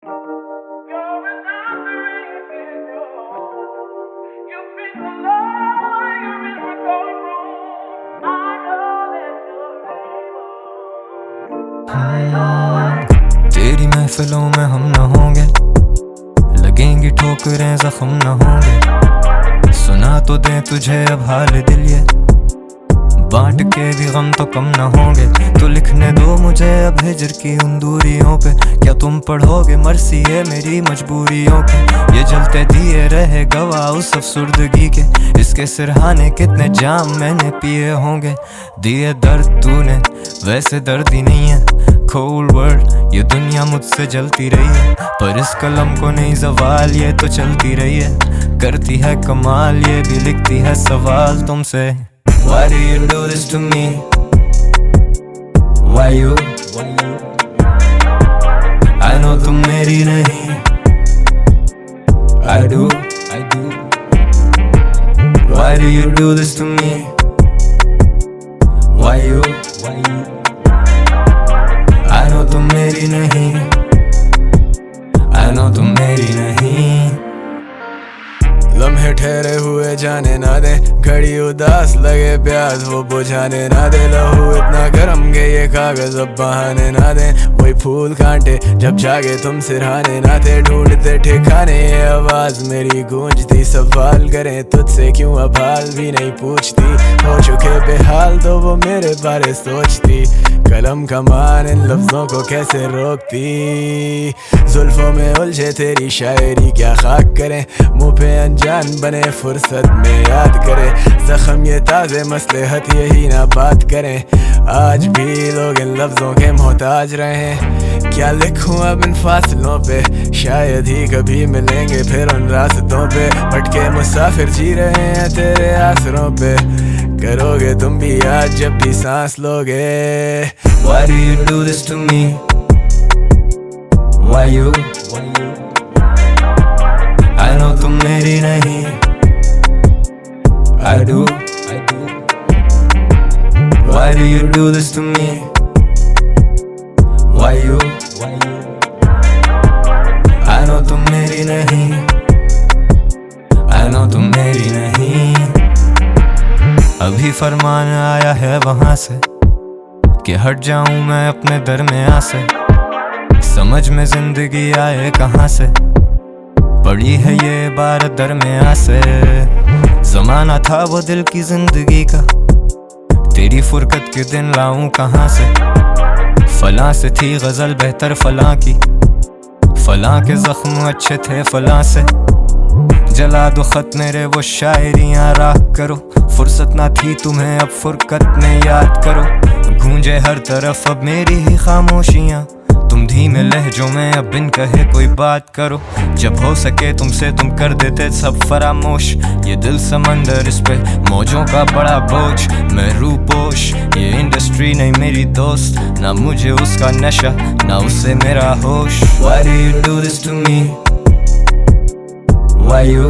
तेरी महफिलों में हम न होंगे, लगेंगी ठोकरें जख्म न होंगे। सुना तो दे तुझे अब हाल दिल ये, बांट के भी गम तो कम न होंगे। तो लिखने दो मुझे अब हिजर की उन दूरियों पे, क्या तुम पढ़ोगे मर्सी है मेरी मजबूरियों के। ये जलते दिए रहे गवाह उस अफसुर्दगी के, इसके सिरहाने कितने जाम मैंने पिए होंगे। दिए दर्द तूने वैसे दर्द ही नहीं है, कोल्ड वर्ल्ड ये दुनिया मुझसे जलती रही है, पर इस कलम को नहीं ज़वाल ये तो चलती रही है। करती है कमाल ये भी लिखती है सवाल तुमसे। Why do you do this to me? Why you? I know तुम मेरी नहीं, I do. Why do you do this to me? Why you? I know तुम मेरी नहीं, I know तुम मेरी नहीं। लम्हे ठहरे हुए जाने ना दे, घड़ी उदास लगे प्यास वो बुझाने ना दे। लहू इतना गर्म के ये कागज अब बहाने ना दे, वही फूल कांटे जब जागे तुम सिरहाने ना थे। ढूंढते ठिकाने ये आवाज मेरी गूंजती, सवाल करें तुझसे क्यों अब हाल भी नहीं पूछती। हो चुके बेहाल तो वो मेरे बारे सोचती, कलम कमान इन लफ्जों को कैसे रोकती। जुल्फों में उलझे तेरी शायरी क्या खाक करें, मुँह पे अनजान बने फुर्सत में याद करे। जख्म ये ताज़े मसलहत यही ना बात करें, आज भी लोग इन लफ्जों के मोहताज रहे। क्या लिखूं अब इन फासलों पे, शायद ही कभी मिलेंगे फिर उन रास्तों पे। भटके मुसाफिर जी रहे हैं तेरे आसरों पे, करोगे तुम भी आज जब भी सांस लोगे। Why do you do this to me? Why you? I know तुम मेरी नहीं, I do. Why do you do this to me? Why you? I know तुम मेरी नहीं, I know तुम मेरी नहीं। अभी फरमान आया है वहां से कि हट जाऊं मैं अपने दरमियां से। समझ में जिंदगी आए कहां से, पड़ी है ये इबारत दरमियां से। जमाना था वो दिल की जिंदगी का, तेरी फुरकत के दिन लाऊं कहां से। फलां से थी गजल बेहतर फलां की, फलां के जख्म अच्छे थे फलां से। जला दो खत मेरे वो शायरियां राख करो, फुर्सत ना थी तुम्हें अब फुरकत में याद करो। गूंजे हर तरफ अब मेरी ही खामोशियां, तुम धीमे लहजों में अब बिन कहे कोई बात करो। जब हो सके तुमसे तुम कर देते सब फरामोश, ये दिल समंदर इस पे मौजों का बड़ा बोझ। मैं रूपोश ये इंडस्ट्री नहीं मेरी दोस्त, ना मुझे उसका नशा ना उससे मेरा होश। Why do you do this to me? Why you?